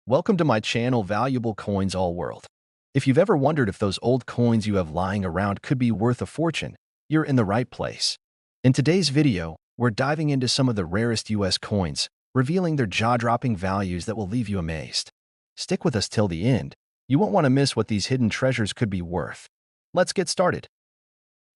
Welcome to my channel, Valuable Coins All World. If you've ever wondered if those old coins you have lying around could be worth a fortune, you're in the right place. In today's video, we're diving into some of the rarest US coins, revealing their jaw-dropping values that will leave you amazed. Stick with us till the end. You won't want to miss what these hidden treasures could be worth. Let's get started.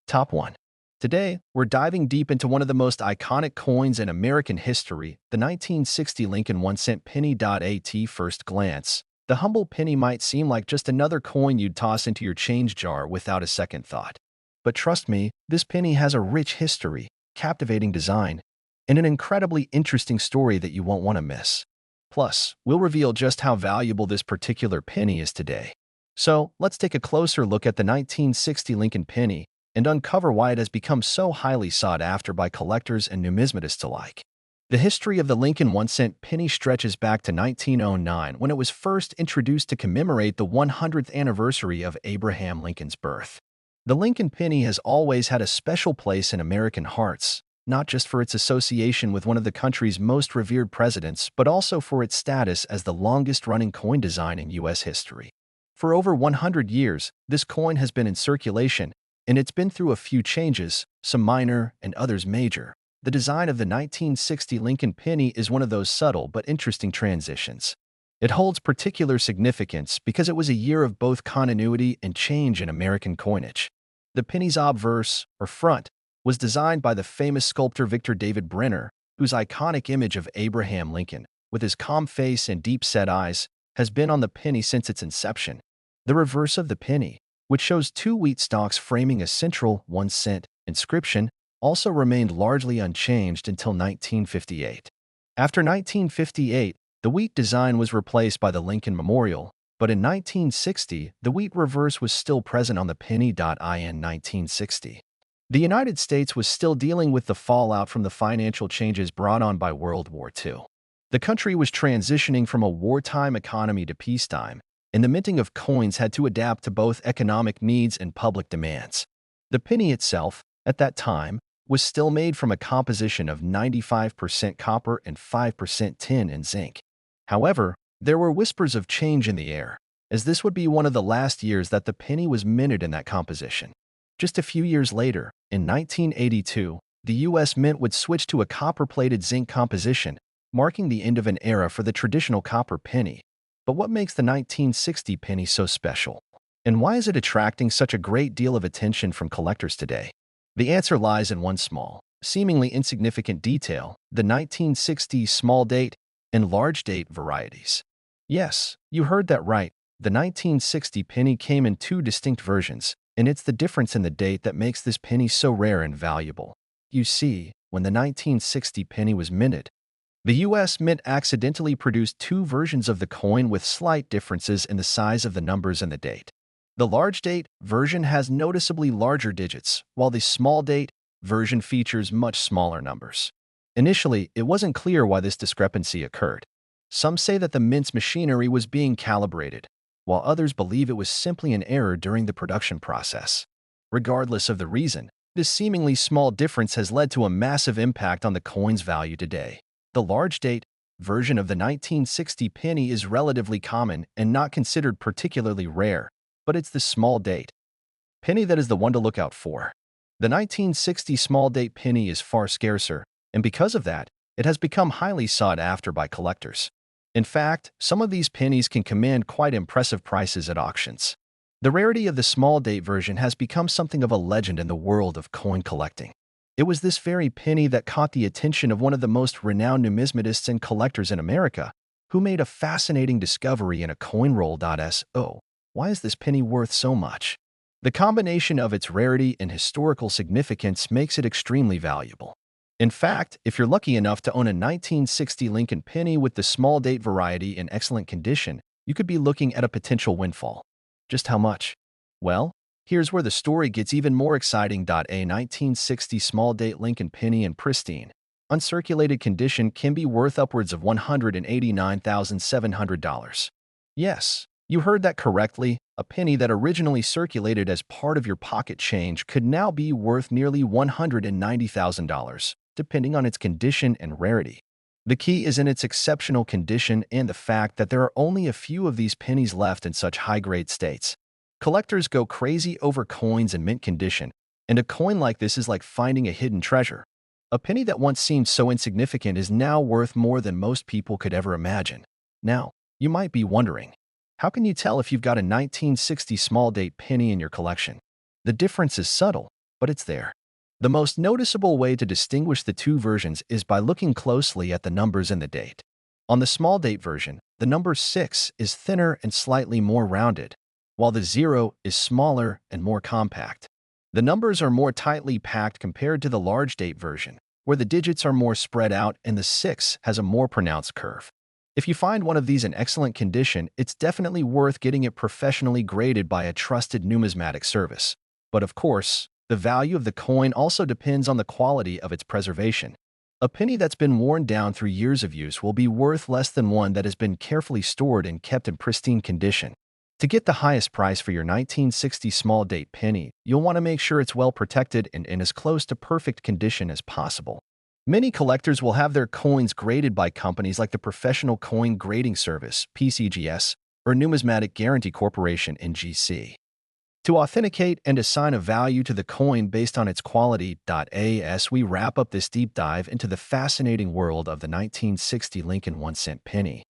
Top 1. Today, we're diving deep into one of the most iconic coins in American history, the 1960 Lincoln 1-cent penny. At first glance, the humble penny might seem like just another coin you'd toss into your change jar without a second thought. But trust me, this penny has a rich history, captivating design, and an incredibly interesting story that you won't want to miss. Plus, we'll reveal just how valuable this particular penny is today. So, let's take a closer look at the 1960 Lincoln penny and uncover why it has become so highly sought after by collectors and numismatists alike. The history of the Lincoln 1-cent penny stretches back to 1909 when it was first introduced to commemorate the 100th anniversary of Abraham Lincoln's birth. The Lincoln penny has always had a special place in American hearts, not just for its association with one of the country's most revered presidents, but also for its status as the longest-running coin design in U.S. history. For over 100 years, this coin has been in circulation, and it's been through a few changes, some minor and others major. The design of the 1960 Lincoln penny is one of those subtle but interesting transitions. It holds particular significance because it was a year of both continuity and change in American coinage. The penny's obverse, or front, was designed by the famous sculptor Victor David Brenner, whose iconic image of Abraham Lincoln, with his calm face and deep-set eyes, has been on the penny since its inception. The reverse of the penny, which shows two wheat stalks framing a central 1-cent inscription, also remained largely unchanged until 1958. After 1958, the wheat design was replaced by the Lincoln Memorial, but in 1960, the wheat reverse was still present on the penny. In 1960, the United States was still dealing with the fallout from the financial changes brought on by World War II. The country was transitioning from a wartime economy to peacetime, and the minting of coins had to adapt to both economic needs and public demands. The penny itself, at that time, was still made from a composition of 95% copper and 5% tin and zinc. However, there were whispers of change in the air, as this would be one of the last years that the penny was minted in that composition. Just a few years later, in 1982, the U.S. Mint would switch to a copper-plated zinc composition, marking the end of an era for the traditional copper penny. But what makes the 1960 penny so special? And why is it attracting such a great deal of attention from collectors today? The answer lies in one small, seemingly insignificant detail: the 1960 small date and large date varieties. Yes, you heard that right. The 1960 penny came in two distinct versions, and it's the difference in the date that makes this penny so rare and valuable. You see, when the 1960 penny was minted, the U.S. Mint accidentally produced two versions of the coin with slight differences in the size of the numbers and the date. The large date version has noticeably larger digits, while the small date version features much smaller numbers. Initially, it wasn't clear why this discrepancy occurred. Some say that the mint's machinery was being calibrated, while others believe it was simply an error during the production process. Regardless of the reason, this seemingly small difference has led to a massive impact on the coin's value today. The large date version of the 1960 penny is relatively common and not considered particularly rare, but it's the small date penny that is the one to look out for. The 1960 small date penny is far scarcer, and because of that, it has become highly sought after by collectors. In fact, some of these pennies can command quite impressive prices at auctions. The rarity of the small date version has become something of a legend in the world of coin collecting. It was this very penny that caught the attention of one of the most renowned numismatists and collectors in America, who made a fascinating discovery in a coin roll. So, why is this penny worth so much? The combination of its rarity and historical significance makes it extremely valuable. In fact, if you're lucky enough to own a 1960 Lincoln penny with the small date variety in excellent condition, you could be looking at a potential windfall. Just how much? Well, here's where the story gets even more exciting. A 1960 small date Lincoln penny in pristine, uncirculated condition can be worth upwards of $189,700. Yes, you heard that correctly. A penny that originally circulated as part of your pocket change could now be worth nearly $190,000, depending on its condition and rarity. The key is in its exceptional condition and the fact that there are only a few of these pennies left in such high-grade states. Collectors go crazy over coins in mint condition, and a coin like this is like finding a hidden treasure. A penny that once seemed so insignificant is now worth more than most people could ever imagine. Now, you might be wondering, how can you tell if you've got a 1960 small date penny in your collection? The difference is subtle, but it's there. The most noticeable way to distinguish the two versions is by looking closely at the numbers and the date. On the small date version, the number 6 is thinner and slightly more rounded, while the 0 is smaller and more compact. The numbers are more tightly packed compared to the large date version, where the digits are more spread out and the 6 has a more pronounced curve. If you find one of these in excellent condition, it's definitely worth getting it professionally graded by a trusted numismatic service. But of course, the value of the coin also depends on the quality of its preservation. A penny that's been worn down through years of use will be worth less than one that has been carefully stored and kept in pristine condition. To get the highest price for your 1960 small date penny, you'll want to make sure it's well protected and in as close to perfect condition as possible. Many collectors will have their coins graded by companies like the Professional Coin Grading Service, PCGS, or Numismatic Guarantee Corporation, NGC. To authenticate and assign a value to the coin based on its quality. As we wrap up this deep dive into the fascinating world of the 1960 Lincoln 1-cent penny,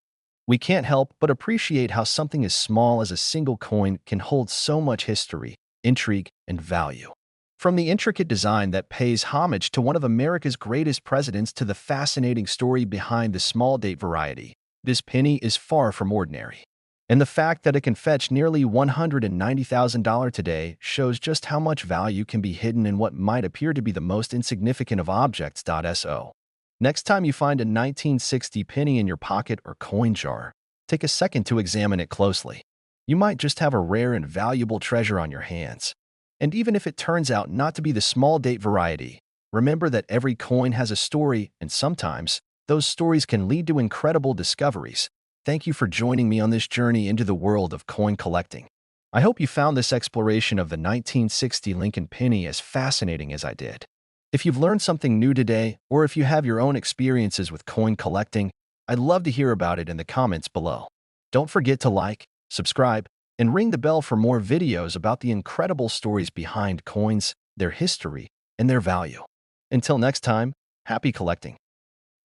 we can't help but appreciate how something as small as a single coin can hold so much history, intrigue, and value. From the intricate design that pays homage to one of America's greatest presidents to the fascinating story behind the small date variety, this penny is far from ordinary. And the fact that it can fetch nearly $190,000 today shows just how much value can be hidden in what might appear to be the most insignificant of objects. So, next time you find a 1960 penny in your pocket or coin jar, take a second to examine it closely. You might just have a rare and valuable treasure on your hands. And even if it turns out not to be the small date variety, remember that every coin has a story, and sometimes those stories can lead to incredible discoveries. Thank you for joining me on this journey into the world of coin collecting. I hope you found this exploration of the 1960 Lincoln penny as fascinating as I did. If you've learned something new today, or if you have your own experiences with coin collecting, I'd love to hear about it in the comments below. Don't forget to like, subscribe, and ring the bell for more videos about the incredible stories behind coins, their history, and their value. Until next time, happy collecting.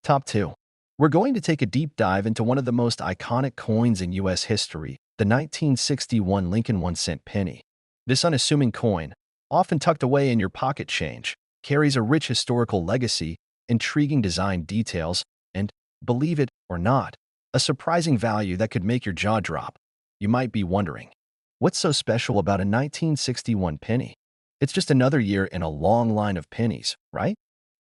Top 2. We're going to take a deep dive into one of the most iconic coins in U.S. history, the 1961 Lincoln 1-cent penny. This unassuming coin, often tucked away in your pocket change, carries a rich historical legacy, intriguing design details, and, believe it or not, a surprising value that could make your jaw drop. You might be wondering, what's so special about a 1961 penny? It's just another year in a long line of pennies, right?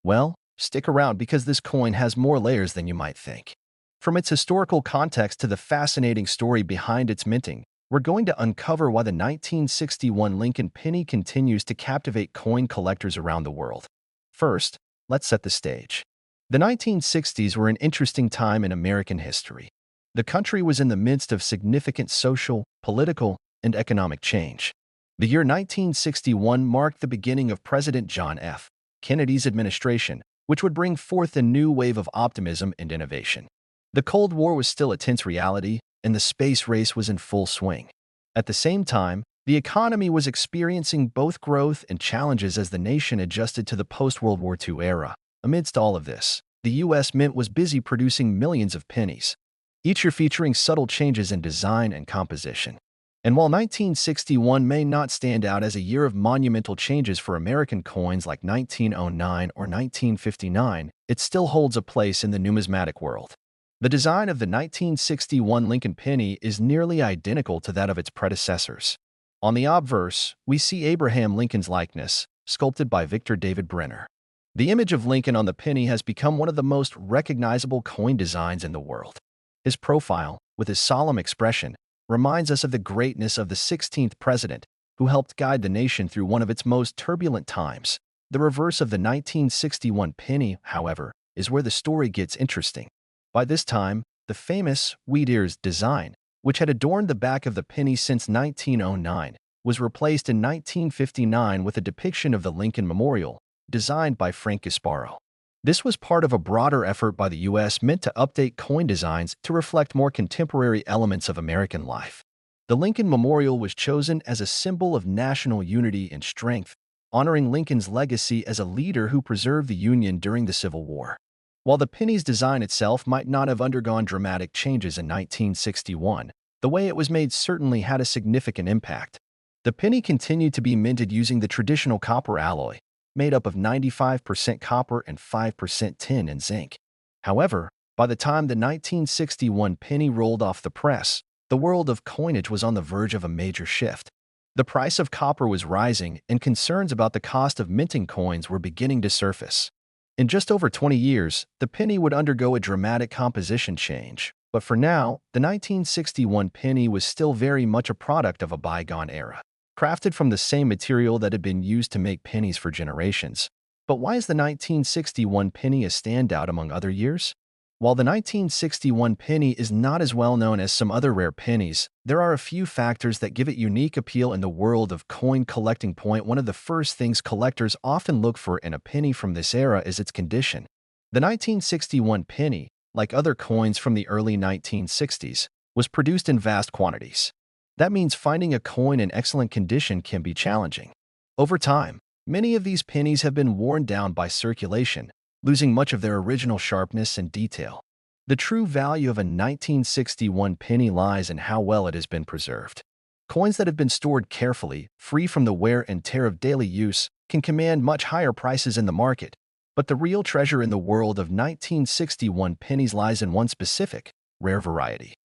Well, stick around because this coin has more layers than you might think. From its historical context to the fascinating story behind its minting, we're going to uncover why the 1961 Lincoln penny continues to captivate coin collectors around the world. First, let's set the stage. The 1960s were an interesting time in American history. The country was in the midst of significant social, political, and economic change. The year 1961 marked the beginning of President John F. Kennedy's administration, which would bring forth a new wave of optimism and innovation. The Cold War was still a tense reality, and the space race was in full swing. At the same time, the economy was experiencing both growth and challenges as the nation adjusted to the post-World War II era. Amidst all of this, the U.S. Mint was busy producing millions of pennies, each year featuring subtle changes in design and composition. And while 1961 may not stand out as a year of monumental changes for American coins like 1909 or 1959, it still holds a place in the numismatic world. The design of the 1961 Lincoln penny is nearly identical to that of its predecessors. On the obverse, we see Abraham Lincoln's likeness, sculpted by Victor David Brenner. The image of Lincoln on the penny has become one of the most recognizable coin designs in the world. His profile, with his solemn expression, reminds us of the greatness of the 16th president, who helped guide the nation through one of its most turbulent times. The reverse of the 1961 penny, however, is where the story gets interesting. By this time, the famous wheat ears design, which had adorned the back of the penny since 1909, was replaced in 1959 with a depiction of the Lincoln Memorial, designed by Frank Gasparo. This was part of a broader effort by the U.S. meant to update coin designs to reflect more contemporary elements of American life. The Lincoln Memorial was chosen as a symbol of national unity and strength, honoring Lincoln's legacy as a leader who preserved the Union during the Civil War. While the penny's design itself might not have undergone dramatic changes in 1961, the way it was made certainly had a significant impact. The penny continued to be minted using the traditional copper alloy, made up of 95% copper and 5% tin and zinc. However, by the time the 1961 penny rolled off the press, the world of coinage was on the verge of a major shift. The price of copper was rising, and concerns about the cost of minting coins were beginning to surface. In just over 20 years, the penny would undergo a dramatic composition change. But for now, the 1961 penny was still very much a product of a bygone era, crafted from the same material that had been used to make pennies for generations. But why is the 1961 penny a standout among other years? While the 1961 penny is not as well known as some other rare pennies, there are a few factors that give it unique appeal in the world of coin collecting. One of the first things collectors often look for in a penny from this era is its condition. The 1961 penny, like other coins from the early 1960s, was produced in vast quantities. That means finding a coin in excellent condition can be challenging. Over time, many of these pennies have been worn down by circulation, losing much of their original sharpness and detail. The true value of a 1961 penny lies in how well it has been preserved. Coins that have been stored carefully, free from the wear and tear of daily use, can command much higher prices in the market. But the real treasure in the world of 1961 pennies lies in one specific, rare variety: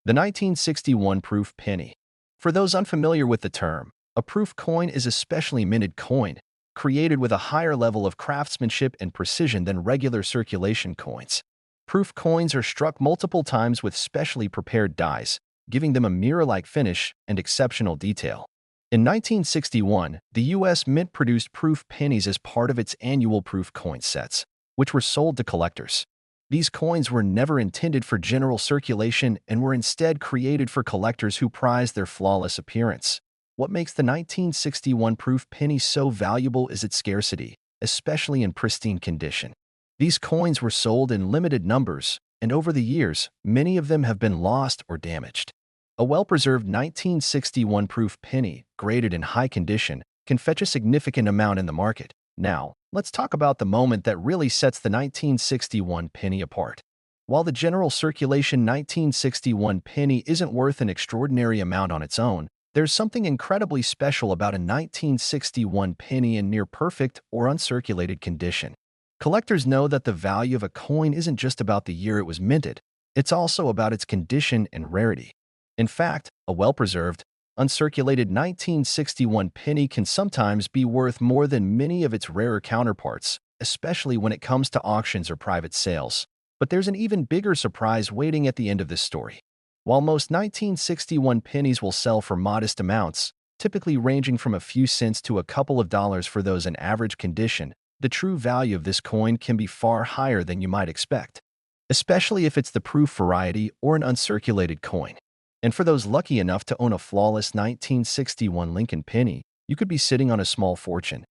the 1961 proof penny. For those unfamiliar with the term, a proof coin is a specially minted coin, created with a higher level of craftsmanship and precision than regular circulation coins. Proof coins are struck multiple times with specially prepared dies, giving them a mirror-like finish and exceptional detail. In 1961, the U.S. Mint produced proof pennies as part of its annual proof coin sets, which were sold to collectors. These coins were never intended for general circulation and were instead created for collectors who prized their flawless appearance. What makes the 1961 proof penny so valuable is its scarcity, especially in pristine condition. These coins were sold in limited numbers, and over the years, many of them have been lost or damaged. A well-preserved 1961 proof penny, graded in high condition, can fetch a significant amount in the market. Now, let's talk about the moment that really sets the 1961 penny apart. While the general circulation 1961 penny isn't worth an extraordinary amount on its own, there's something incredibly special about a 1961 penny in near-perfect or uncirculated condition. Collectors know that the value of a coin isn't just about the year it was minted, it's also about its condition and rarity. In fact, a well-preserved, uncirculated 1961 penny can sometimes be worth more than many of its rarer counterparts, especially when it comes to auctions or private sales. But there's an even bigger surprise waiting at the end of this story. While most 1961 pennies will sell for modest amounts, typically ranging from a few cents to a couple of dollars for those in average condition, the true value of this coin can be far higher than you might expect, especially if it's the proof variety or an uncirculated coin. And for those lucky enough to own a flawless 1961 Lincoln penny, you could be sitting on a small fortune.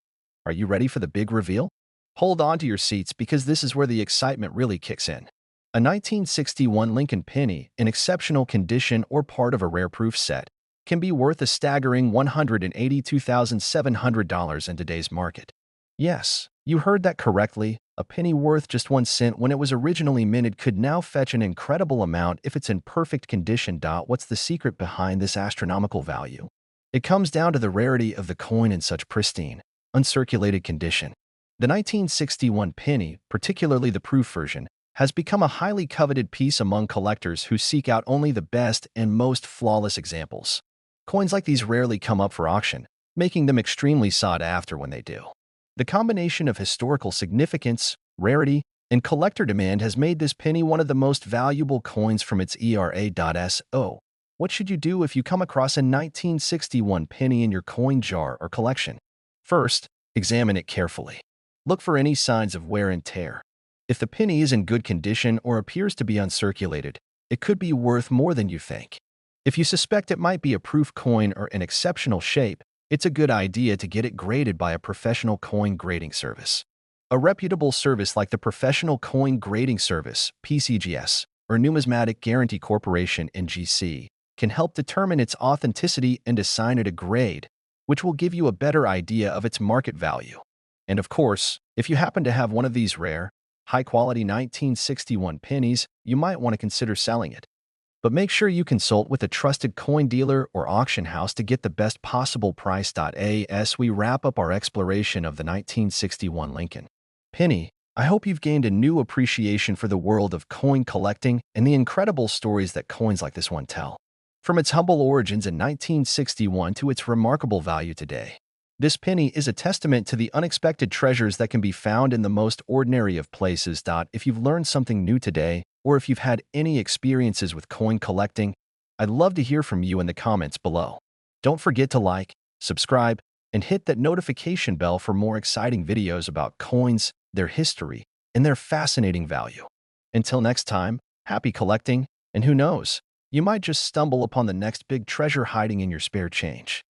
Are you ready for the big reveal? Hold on to your seats because this is where the excitement really kicks in. A 1961 Lincoln penny, in exceptional condition or part of a rare proof set, can be worth a staggering $182,700 in today's market. Yes, you heard that correctly. A penny worth just 1 cent when it was originally minted could now fetch an incredible amount if it's in perfect condition. What's the secret behind this astronomical value? It comes down to the rarity of the coin in such pristine, uncirculated condition. The 1961 penny, particularly the proof version, has become a highly coveted piece among collectors who seek out only the best and most flawless examples. Coins like these rarely come up for auction, making them extremely sought after when they do. The combination of historical significance, rarity, and collector demand has made this penny one of the most valuable coins from its era.so. What should you do if you come across a 1961 penny in your coin jar or collection? First, examine it carefully. Look for any signs of wear and tear. If the penny is in good condition or appears to be uncirculated, it could be worth more than you think. If you suspect it might be a proof coin or in exceptional shape, it's a good idea to get it graded by a professional coin grading service. A reputable service like the Professional Coin Grading Service, PCGS, or Numismatic Guarantee Corporation, NGC, can help determine its authenticity and assign it a grade, which will give you a better idea of its market value. And of course, if you happen to have one of these rare, high-quality 1961 pennies, you might want to consider selling it. But make sure you consult with a trusted coin dealer or auction house to get the best possible price. As we wrap up our exploration of the 1961 Lincoln penny, I hope you've gained a new appreciation for the world of coin collecting and the incredible stories that coins like this one tell. From its humble origins in 1961 to its remarkable value today, this penny is a testament to the unexpected treasures that can be found in the most ordinary of places. If you've learned something new today, or if you've had any experiences with coin collecting, I'd love to hear from you in the comments below. Don't forget to like, subscribe, and hit that notification bell for more exciting videos about coins, their history, and their fascinating value. Until next time, happy collecting, and who knows, you might just stumble upon the next big treasure hiding in your spare change.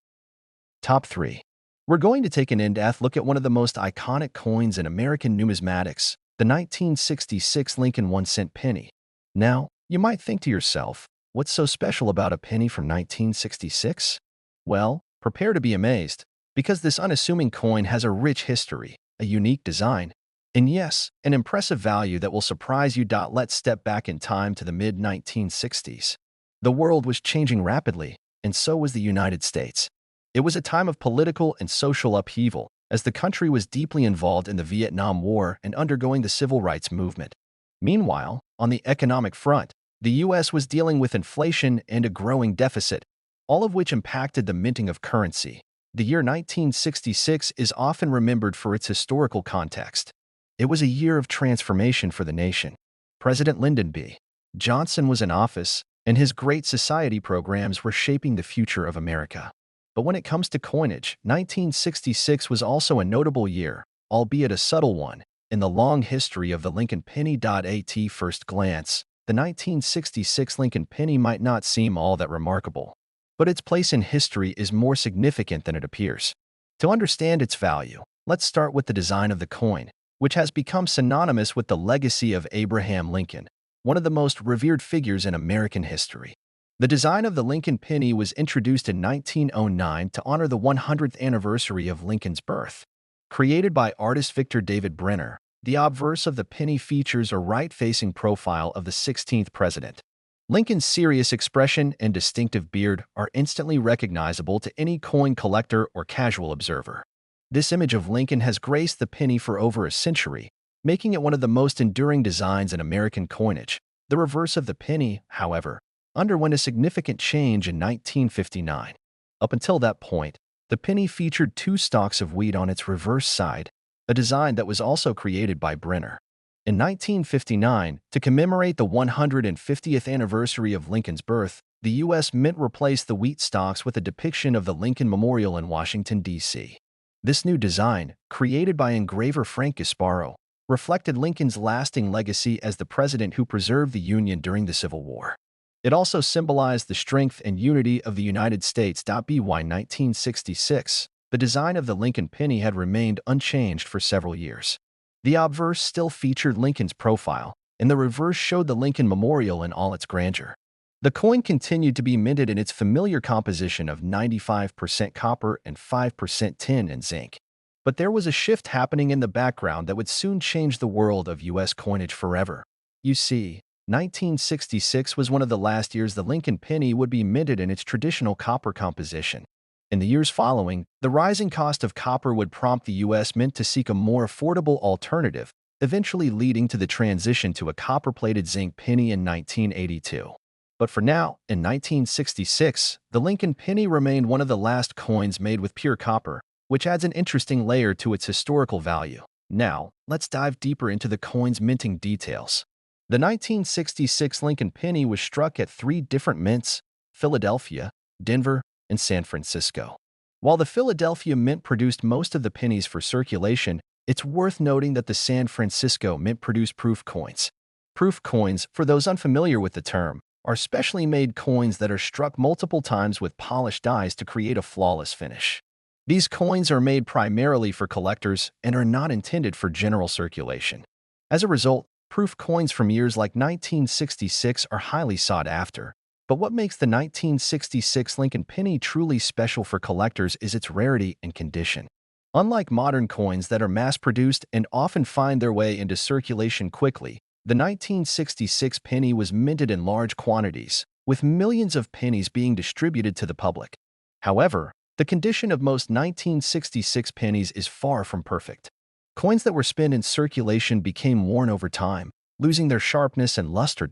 Top 3. We're going to take an in-depth look at one of the most iconic coins in American numismatics, the 1966 Lincoln 1-cent penny. Now, you might think to yourself, what's so special about a penny from 1966? Well, prepare to be amazed, because this unassuming coin has a rich history, a unique design, and yes, an impressive value that will surprise you. Let's step back in time to the mid-1960s. The world was changing rapidly, and so was the United States. It was a time of political and social upheaval, as the country was deeply involved in the Vietnam War and undergoing the civil rights movement. Meanwhile, on the economic front, the U.S. was dealing with inflation and a growing deficit, all of which impacted the minting of currency. The year 1966 is often remembered for its historical context. It was a year of transformation for the nation. President Lyndon B. Johnson was in office, and his Great Society programs were shaping the future of America. But when it comes to coinage, 1966 was also a notable year, albeit a subtle one, in the long history of the Lincoln penny. At first glance, the 1966 Lincoln penny might not seem all that remarkable, but its place in history is more significant than it appears. To understand its value, let's start with the design of the coin, which has become synonymous with the legacy of Abraham Lincoln, one of the most revered figures in American history. The design of the Lincoln penny was introduced in 1909 to honor the 100th anniversary of Lincoln's birth. Created by artist Victor David Brenner, the obverse of the penny features a right-facing profile of the 16th president. Lincoln's serious expression and distinctive beard are instantly recognizable to any coin collector or casual observer. This image of Lincoln has graced the penny for over a century, making it one of the most enduring designs in American coinage. The reverse of the penny, however, underwent a significant change in 1959. Up until that point, the penny featured 2 stalks of wheat on its reverse side, a design that was also created by Brenner. In 1959, to commemorate the 150th anniversary of Lincoln's birth, the U.S. Mint replaced the wheat stalks with a depiction of the Lincoln Memorial in Washington, D.C. This new design, created by engraver Frank Gasparo, reflected Lincoln's lasting legacy as the president who preserved the Union during the Civil War. It also symbolized the strength and unity of the United States. By 1966, the design of the Lincoln penny had remained unchanged for several years. The obverse still featured Lincoln's profile, and the reverse showed the Lincoln Memorial in all its grandeur. The coin continued to be minted in its familiar composition of 95% copper and 5% tin and zinc. But there was a shift happening in the background that would soon change the world of U.S. coinage forever. You see, 1966 was one of the last years the Lincoln penny would be minted in its traditional copper composition. In the years following, the rising cost of copper would prompt the U.S. Mint to seek a more affordable alternative, eventually leading to the transition to a copper-plated zinc penny in 1982. But for now, in 1966, the Lincoln penny remained one of the last coins made with pure copper, which adds an interesting layer to its historical value. Now, let's dive deeper into the coin's minting details. The 1966 Lincoln penny was struck at 3 different mints: Philadelphia, Denver, and San Francisco. While the Philadelphia Mint produced most of the pennies for circulation, it's worth noting that the San Francisco Mint produced proof coins. Proof coins, for those unfamiliar with the term, are specially made coins that are struck multiple times with polished dies to create a flawless finish. These coins are made primarily for collectors and are not intended for general circulation. As a result, proof coins from years like 1966 are highly sought after. But what makes the 1966 Lincoln penny truly special for collectors is its rarity and condition. Unlike modern coins that are mass-produced and often find their way into circulation quickly, the 1966 penny was minted in large quantities, with millions of pennies being distributed to the public. However, the condition of most 1966 pennies is far from perfect. Coins that were spent in circulation became worn over time, losing their sharpness and luster.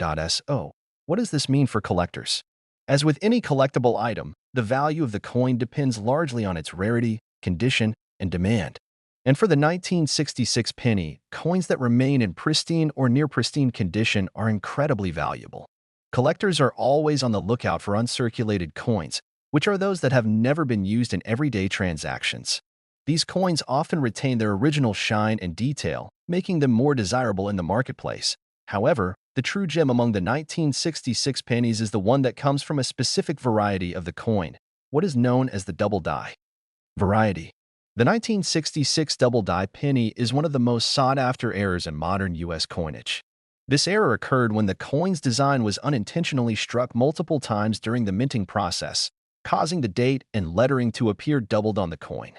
So, what does this mean for collectors? As with any collectible item, the value of the coin depends largely on its rarity, condition, and demand. And for the 1966 penny, coins that remain in pristine or near pristine condition are incredibly valuable. Collectors are always on the lookout for uncirculated coins, which are those that have never been used in everyday transactions. These coins often retain their original shine and detail, making them more desirable in the marketplace. However, the true gem among the 1966 pennies is the one that comes from a specific variety of the coin, what is known as the double die variety. The 1966 double die penny is one of the most sought-after errors in modern U.S. coinage. This error occurred when the coin's design was unintentionally struck multiple times during the minting process, causing the date and lettering to appear doubled on the coin.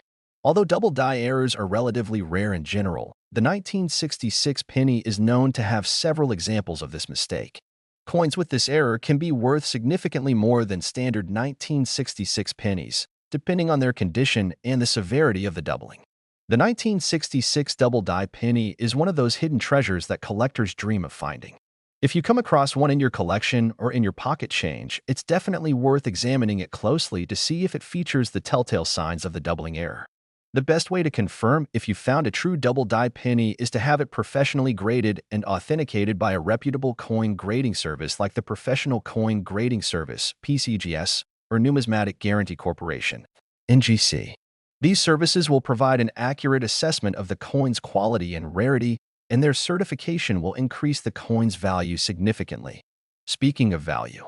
Although double die errors are relatively rare in general, the 1966 penny is known to have several examples of this mistake. Coins with this error can be worth significantly more than standard 1966 pennies, depending on their condition and the severity of the doubling. The 1966 double die penny is one of those hidden treasures that collectors dream of finding. If you come across one in your collection or in your pocket change, it's definitely worth examining it closely to see if it features the telltale signs of the doubling error. The best way to confirm if you found a true double die penny is to have it professionally graded and authenticated by a reputable coin grading service like the Professional Coin Grading Service, PCGS, or Numismatic Guarantee Corporation, NGC. These services will provide an accurate assessment of the coin's quality and rarity, and their certification will increase the coin's value significantly. Speaking of value,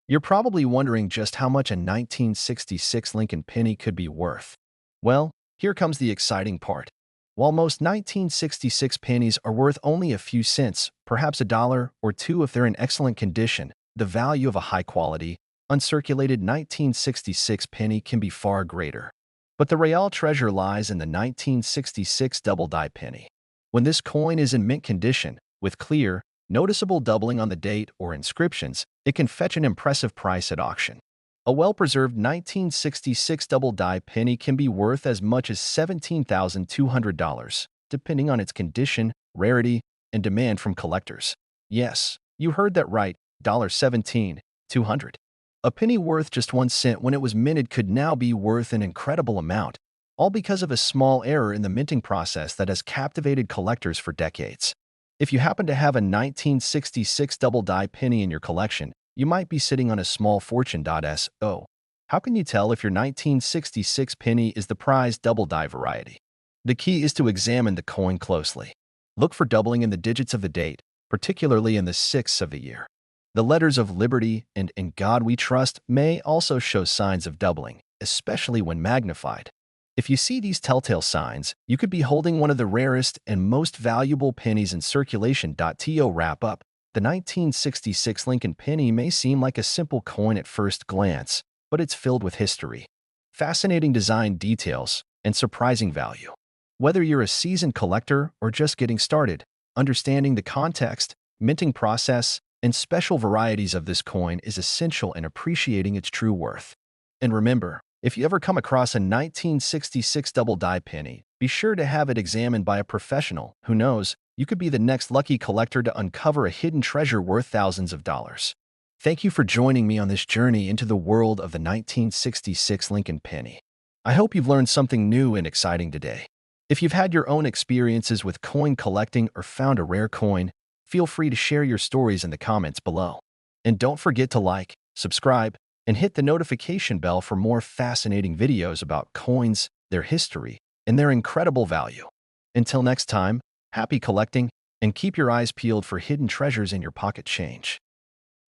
you're probably wondering just how much a 1966 Lincoln penny could be worth. Well, here comes the exciting part. While most 1966 pennies are worth only a few cents, perhaps $1 or $2 if they're in excellent condition, the value of a high-quality, uncirculated 1966 penny can be far greater. But the real treasure lies in the 1966 double die penny. When this coin is in mint condition, with clear, noticeable doubling on the date or inscriptions, it can fetch an impressive price at auction. A well-preserved 1966 double die penny can be worth as much as $17,200, depending on its condition, rarity, and demand from collectors. Yes, you heard that right, $17,200. A penny worth just 1 cent when it was minted could now be worth an incredible amount, all because of a small error in the minting process that has captivated collectors for decades. If you happen to have a 1966 double die penny in your collection, you might be sitting on a small fortune. So, how can you tell if your 1966 penny is the prized double die variety? The key is to examine the coin closely. Look for doubling in the digits of the date, particularly in the 6th of the year. The letters of Liberty and In God We Trust may also show signs of doubling, especially when magnified. If you see these telltale signs, you could be holding one of the rarest and most valuable pennies in circulation. To wrap up, the 1966 Lincoln penny may seem like a simple coin at first glance, but it's filled with history, fascinating design details, and surprising value. Whether you're a seasoned collector or just getting started, understanding the context, minting process, and special varieties of this coin is essential in appreciating its true worth. And remember, if you ever come across a 1966 double die penny, be sure to have it examined by a professional. Who knows, you could be the next lucky collector to uncover a hidden treasure worth thousands of dollars. Thank you for joining me on this journey into the world of the 1966 Lincoln penny. I hope you've learned something new and exciting today. If you've had your own experiences with coin collecting or found a rare coin, feel free to share your stories in the comments below. And don't forget to like, subscribe, and hit the notification bell for more fascinating videos about coins, their history, and their incredible value. Until next time, happy collecting, and keep your eyes peeled for hidden treasures in your pocket change.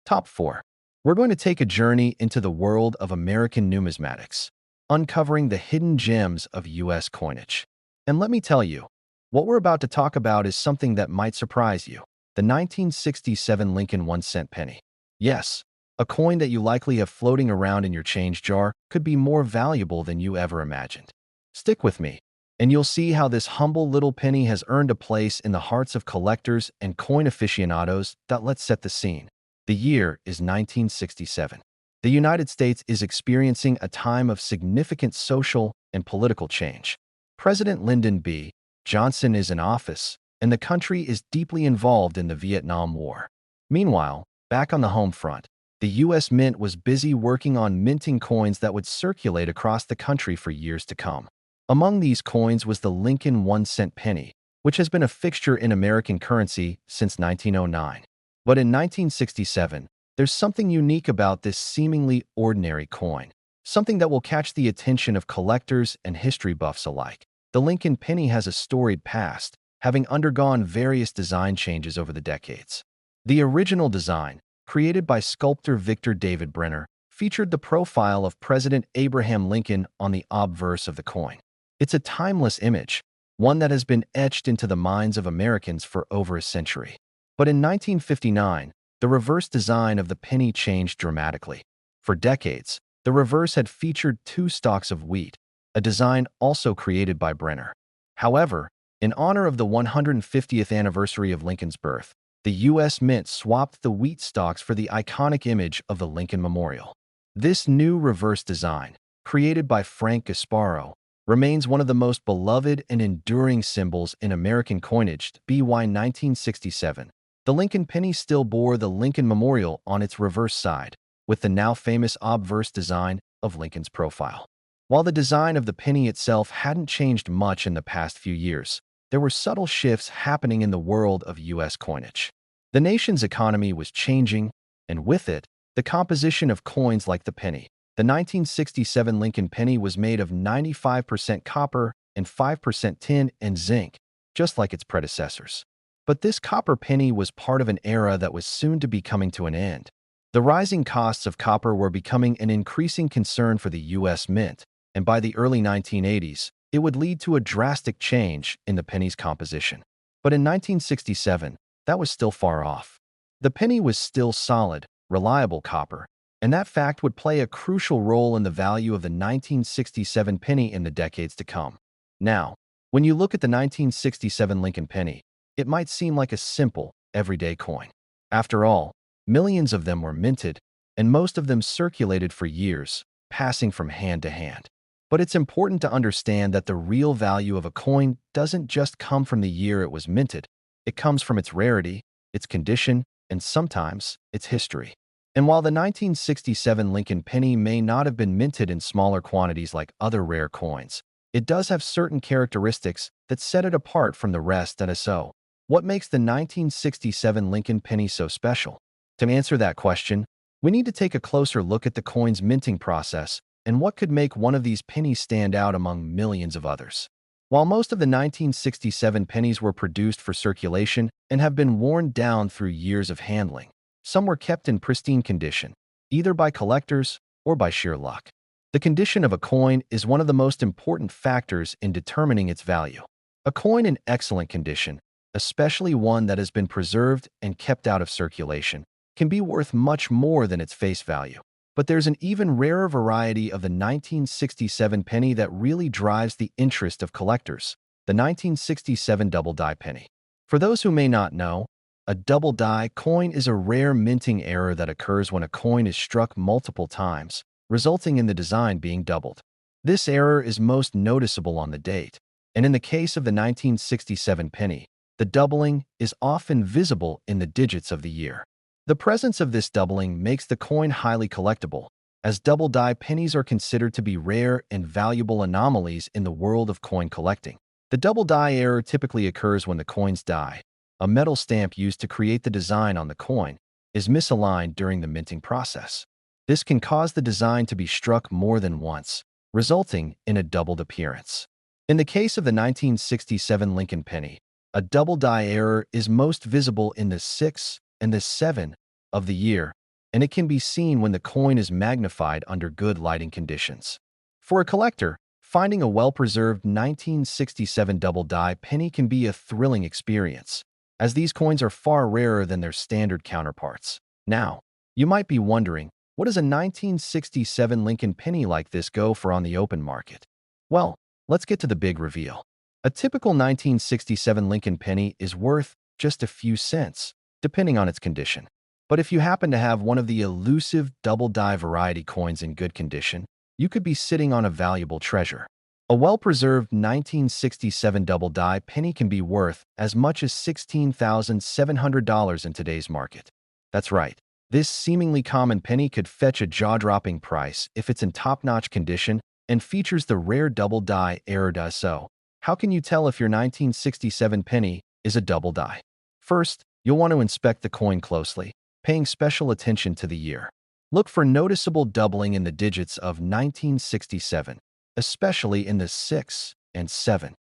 Top 4. We're going to take a journey into the world of American numismatics. uncovering the hidden gems of U.S. coinage. And let me tell you, what we're about to talk about is something that might surprise you. The 1967 Lincoln 1-cent penny. Yes, a coin that you likely have floating around in your change jar could be more valuable than you ever imagined. Stick with me, and you'll see how this humble little penny has earned a place in the hearts of collectors and coin aficionados. Let's set the scene. The year is 1967. The United States is experiencing a time of significant social and political change. President Lyndon B. Johnson is in office, and the country is deeply involved in the Vietnam War. Meanwhile, back on the home front, the U.S. Mint was busy working on minting coins that would circulate across the country for years to come. Among these coins was the Lincoln 1-cent penny, which has been a fixture in American currency since 1909. But in 1967, there's something unique about this seemingly ordinary coin, something that will catch the attention of collectors and history buffs alike. The Lincoln penny has a storied past, having undergone various design changes over the decades. The original design, created by sculptor Victor David Brenner, featured the profile of President Abraham Lincoln on the obverse of the coin. It's a timeless image, one that has been etched into the minds of Americans for over a century. But in 1959, the reverse design of the penny changed dramatically. For decades, the reverse had featured two stalks of wheat, a design also created by Brenner. However, in honor of the 150th anniversary of Lincoln's birth, the U.S. Mint swapped the wheat stalks for the iconic image of the Lincoln Memorial. This new reverse design, created by Frank Gasparo, remains one of the most beloved and enduring symbols in American coinage. By 1967, the Lincoln penny still bore the Lincoln Memorial on its reverse side, with the now famous obverse design of Lincoln's profile. While the design of the penny itself hadn't changed much in the past few years, there were subtle shifts happening in the world of U.S. coinage. The nation's economy was changing, and with it, the composition of coins like the penny. The 1967 Lincoln penny was made of 95% copper and 5% tin and zinc, just like its predecessors. But this copper penny was part of an era that was soon to be coming to an end. The rising costs of copper were becoming an increasing concern for the U.S. Mint, and by the early 1980s, it would lead to a drastic change in the penny's composition. But in 1967, that was still far off. The penny was still solid, reliable copper, and that fact would play a crucial role in the value of the 1967 penny in the decades to come. Now, when you look at the 1967 Lincoln penny, it might seem like a simple, everyday coin. After all, millions of them were minted, and most of them circulated for years, passing from hand to hand. But it's important to understand that the real value of a coin doesn't just come from the year it was minted. It comes from its rarity, its condition, and sometimes its history. And while the 1967 Lincoln penny may not have been minted in smaller quantities like other rare coins, it does have certain characteristics that set it apart from the rest. And so, what makes the 1967 Lincoln penny so special? To answer that question, we need to take a closer look at the coin's minting process and what could make one of these pennies stand out among millions of others. While most of the 1967 pennies were produced for circulation and have been worn down through years of handling, some were kept in pristine condition, either by collectors or by sheer luck. The condition of a coin is one of the most important factors in determining its value. A coin in excellent condition, especially one that has been preserved and kept out of circulation, can be worth much more than its face value. But there's an even rarer variety of the 1967 penny that really drives the interest of collectors, the 1967 double die penny. For those who may not know, a double die coin is a rare minting error that occurs when a coin is struck multiple times, resulting in the design being doubled. This error is most noticeable on the date, and in the case of the 1967 penny, the doubling is often visible in the digits of the year. The presence of this doubling makes the coin highly collectible, as double die pennies are considered to be rare and valuable anomalies in the world of coin collecting. The double die error typically occurs when the coin's die, a metal stamp used to create the design on the coin, is misaligned during the minting process. This can cause the design to be struck more than once, resulting in a doubled appearance. In the case of the 1967 Lincoln penny, a double die error is most visible in the 6 and the 7 of the year, and it can be seen when the coin is magnified under good lighting conditions. For a collector, finding a well-preserved 1967 double-die penny can be a thrilling experience, as these coins are far rarer than their standard counterparts. Now, you might be wondering, what does a 1967 Lincoln penny like this go for on the open market? Well, let's get to the big reveal. A typical 1967 Lincoln penny is worth just a few cents, depending on its condition. But if you happen to have one of the elusive double-die variety coins in good condition, you could be sitting on a valuable treasure. A well-preserved 1967 double-die penny can be worth as much as $16,700 in today's market. That's right. This seemingly common penny could fetch a jaw-dropping price if it's in top-notch condition and features the rare double-die rarest. So, how can you tell if your 1967 penny is a double-die? First, you'll want to inspect the coin closely, paying special attention to the year. Look for noticeable doubling in the digits of 1967, especially in the 6 and 7.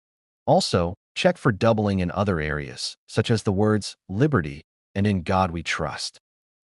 Also, check for doubling in other areas, such as the words Liberty and In God We Trust.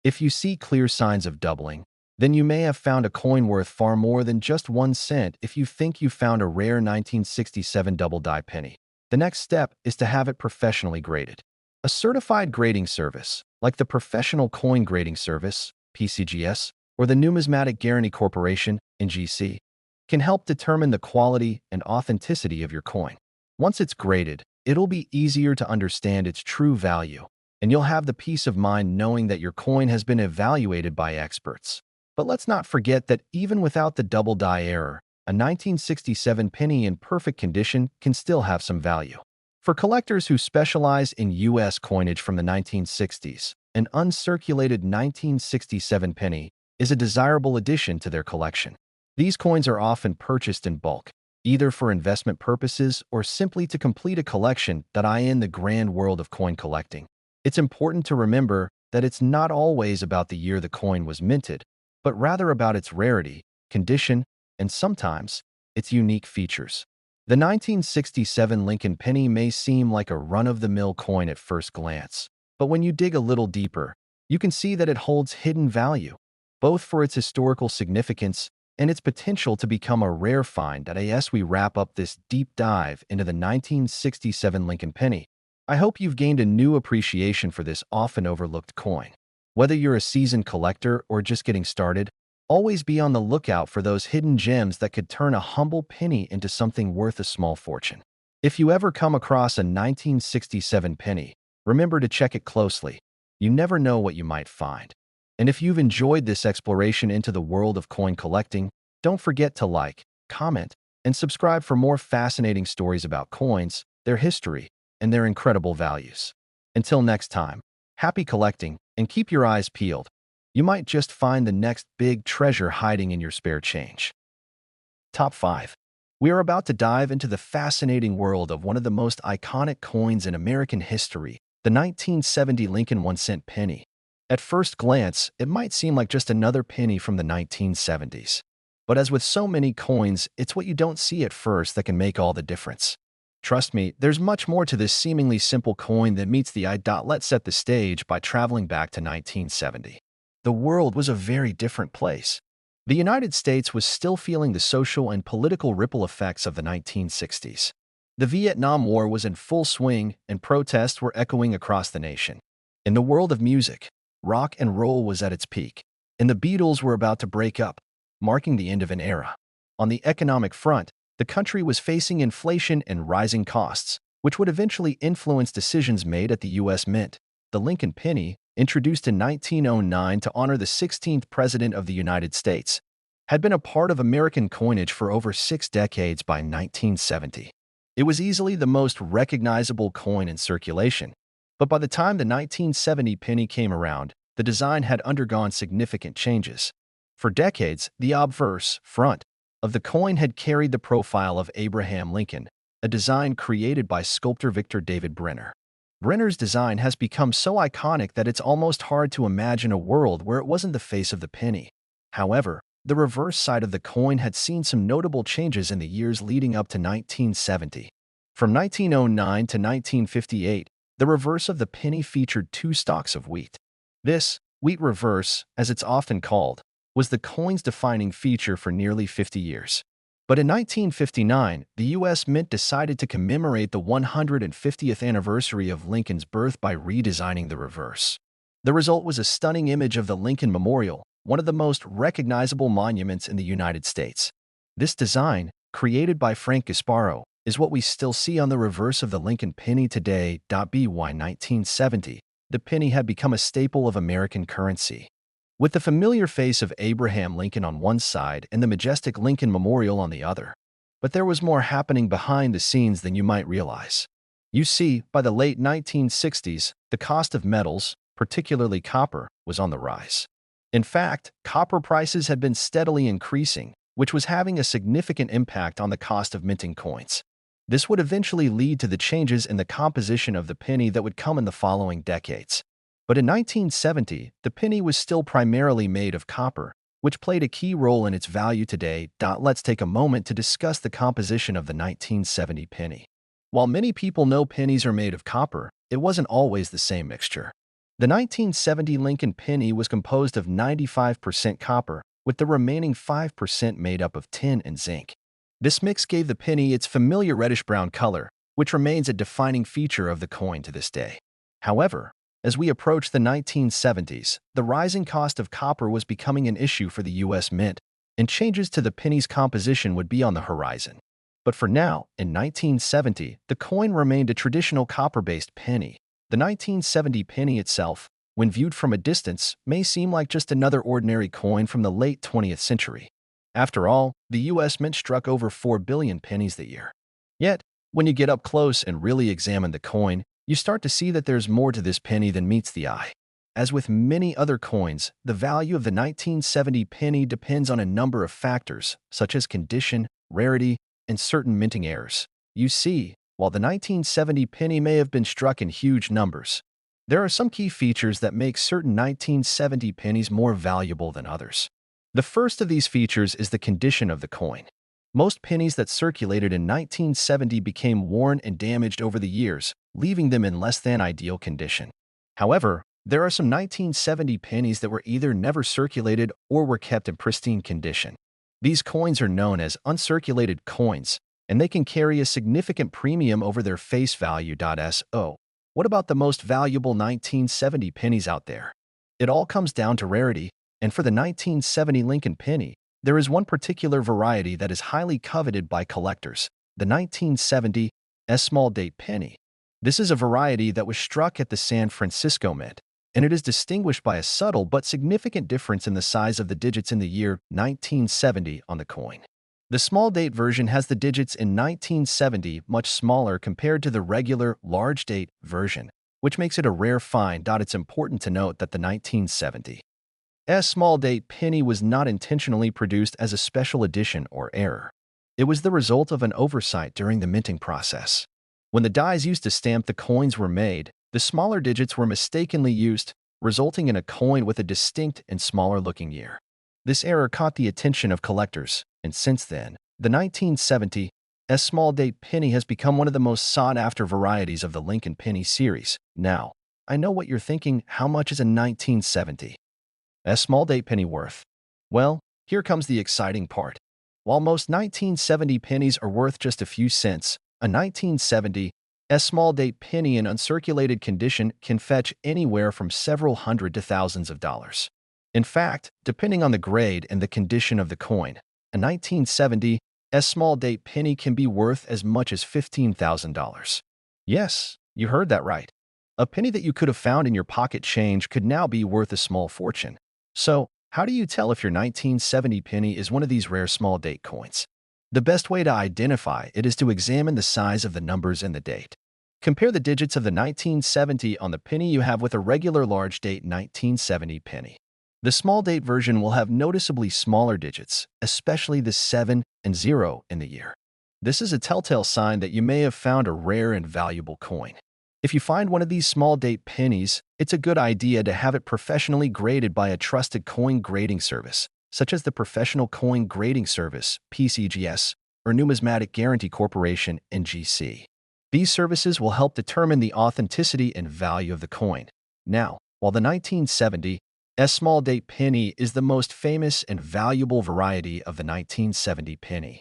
If you see clear signs of doubling, then you may have found a coin worth far more than just 1 cent if you think you found a rare 1967 double-die penny. The next step is to have it professionally graded. A certified grading service, like the Professional Coin Grading Service, PCGS, or the Numismatic Guarantee Corporation, NGC, can help determine the quality and authenticity of your coin. Once it's graded, it'll be easier to understand its true value, and you'll have the peace of mind knowing that your coin has been evaluated by experts. But let's not forget that even without the double-die error, a 1967 penny in perfect condition can still have some value. For collectors who specialize in U.S. coinage from the 1960s, an uncirculated 1967 penny is a desirable addition to their collection. These coins are often purchased in bulk, either for investment purposes or simply to complete a collection that in the grand world of coin collecting. It's important to remember that it's not always about the year the coin was minted, but rather about its rarity, condition, and sometimes its unique features. The 1967 Lincoln penny may seem like a run-of-the-mill coin at first glance, but when you dig a little deeper, you can see that it holds hidden value, both for its historical significance and its potential to become a rare find. As we wrap up this deep dive into the 1967 Lincoln penny, I hope you've gained a new appreciation for this often overlooked coin. Whether you're a seasoned collector or just getting started, always be on the lookout for those hidden gems that could turn a humble penny into something worth a small fortune. If you ever come across a 1967 penny, remember to check it closely. You never know what you might find. And if you've enjoyed this exploration into the world of coin collecting, don't forget to like, comment, and subscribe for more fascinating stories about coins, their history, and their incredible values. Until next time, happy collecting and keep your eyes peeled. You might just find the next big treasure hiding in your spare change. Top 5. We are about to dive into the fascinating world of one of the most iconic coins in American history, the 1970 Lincoln 1-cent penny. At first glance, it might seem like just another penny from the 1970s. But as with so many coins, it's what you don't see at first that can make all the difference. Trust me, there's much more to this seemingly simple coin that meets the eye. Let's set the stage by traveling back to 1970. The world was a very different place. The United States was still feeling the social and political ripple effects of the 1960s. The Vietnam War was in full swing, and protests were echoing across the nation. In the world of music, rock and roll was at its peak, and the Beatles were about to break up, marking the end of an era. On the economic front, the country was facing inflation and rising costs, which would eventually influence decisions made at the U.S. Mint. The Lincoln penny, introduced in 1909 to honor the 16th President of the United States, had been a part of American coinage for over 6 decades by 1970. It was easily the most recognizable coin in circulation, but by the time the 1970 penny came around, the design had undergone significant changes. For decades, the obverse front of the coin had carried the profile of Abraham Lincoln, a design created by sculptor Victor David Brenner. Brenner's design has become so iconic that it's almost hard to imagine a world where it wasn't the face of the penny. However, the reverse side of the coin had seen some notable changes in the years leading up to 1970. From 1909 to 1958, the reverse of the penny featured 2 stalks of wheat. This wheat reverse, as it's often called, was the coin's defining feature for nearly 50 years. But in 1959, the U.S. Mint decided to commemorate the 150th anniversary of Lincoln's birth by redesigning the reverse. The result was a stunning image of the Lincoln Memorial, one of the most recognizable monuments in the United States. This design, created by Frank Gasparo, is what we still see on the reverse of the Lincoln penny today. By 1970, the penny had become a staple of American currency. With the familiar face of Abraham Lincoln on one side and the majestic Lincoln Memorial on the other. But there was more happening behind the scenes than you might realize. You see, by the late 1960s, the cost of metals, particularly copper, was on the rise. In fact, copper prices had been steadily increasing, which was having a significant impact on the cost of minting coins. This would eventually lead to the changes in the composition of the penny that would come in the following decades. But in 1970, the penny was still primarily made of copper, which played a key role in its value today. Let's take a moment to discuss the composition of the 1970 penny. While many people know pennies are made of copper, it wasn't always the same mixture. The 1970 Lincoln penny was composed of 95% copper, with the remaining 5% made up of tin and zinc. This mix gave the penny its familiar reddish-brown color, which remains a defining feature of the coin to this day. However, as we approach the 1970s, the rising cost of copper was becoming an issue for the U.S. Mint, and changes to the penny's composition would be on the horizon. But for now, in 1970, the coin remained a traditional copper-based penny. The 1970 penny itself, when viewed from a distance, may seem like just another ordinary coin from the late 20th century. After all, the U.S. Mint struck over 4 billion pennies that year. Yet, when you get up close and really examine the coin, you start to see that there's more to this penny than meets the eye. As with many other coins, the value of the 1970 penny depends on a number of factors, such as condition, rarity, and certain minting errors. You see, while the 1970 penny may have been struck in huge numbers, there are some key features that make certain 1970 pennies more valuable than others. The first of these features is the condition of the coin. Most pennies that circulated in 1970 became worn and damaged over the years, leaving them in less than ideal condition. However, there are some 1970 pennies that were either never circulated or were kept in pristine condition. These coins are known as uncirculated coins, and they can carry a significant premium over their face value. So, what about the most valuable 1970 pennies out there? It all comes down to rarity, and for the 1970 Lincoln penny, there is one particular variety that is highly coveted by collectors, the 1970 small date penny. This is a variety that was struck at the San Francisco Mint, and it is distinguished by a subtle but significant difference in the size of the digits in the year 1970 on the coin. The small date version has the digits in 1970 much smaller compared to the regular large date version, which makes it a rare find. It's important to note that the 1970 small date penny was not intentionally produced as a special edition or error. It was the result of an oversight during the minting process. When the dies used to stamp the coins were made, the smaller digits were mistakenly used, resulting in a coin with a distinct and smaller-looking year. This error caught the attention of collectors, and since then, the 1970 small date penny has become one of the most sought-after varieties of the Lincoln penny series. Now, I know what you're thinking: how much is a 1970 small date penny worth? Well, here comes the exciting part. While most 1970 pennies are worth just a few cents, a 1970 small date penny in uncirculated condition can fetch anywhere from several hundred to thousands of dollars. In fact, depending on the grade and the condition of the coin, a 1970 small date penny can be worth as much as $15,000. Yes, you heard that right. A penny that you could have found in your pocket change could now be worth a small fortune. So, how do you tell if your 1970 penny is one of these rare small date coins? The best way to identify it is to examine the size of the numbers and the date. Compare the digits of the 1970 on the penny you have with a regular large date 1970 penny. The small date version will have noticeably smaller digits, especially the 7 and 0 in the year. This is a telltale sign that you may have found a rare and valuable coin. If you find one of these small date pennies, it's a good idea to have it professionally graded by a trusted coin grading service, such as the Professional Coin Grading Service, PCGS, or Numismatic Guarantee Corporation, NGC. These services will help determine the authenticity and value of the coin. Now, while the 1970 small date penny is the most famous and valuable variety of the 1970 penny,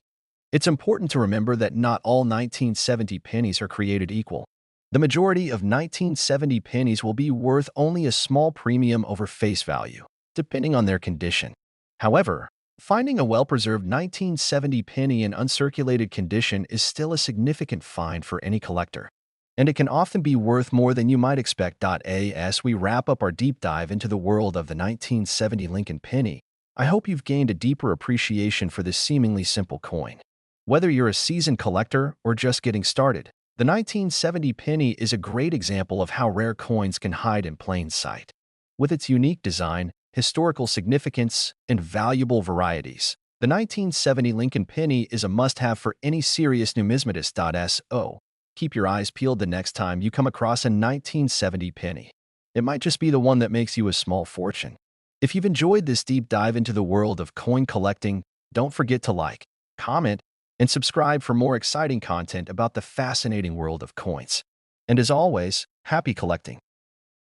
It's important to remember that not all 1970 pennies are created equal. The majority of 1970 pennies will be worth only a small premium over face value, depending on their condition. However, finding a well-preserved 1970 penny in uncirculated condition is still a significant find for any collector, and it can often be worth more than you might expect. As we wrap up our deep dive into the world of the 1970 Lincoln penny, I hope you've gained a deeper appreciation for this seemingly simple coin. Whether you're a seasoned collector or just getting started, the 1970 penny is a great example of how rare coins can hide in plain sight. With its unique design, historical significance, and valuable varieties, the 1970 Lincoln penny is a must-have for any serious numismatist. So, keep your eyes peeled the next time you come across a 1970 penny. It might just be the one that makes you a small fortune. If you've enjoyed this deep dive into the world of coin collecting, don't forget to like, comment, and subscribe for more exciting content about the fascinating world of coins. And as always, happy collecting!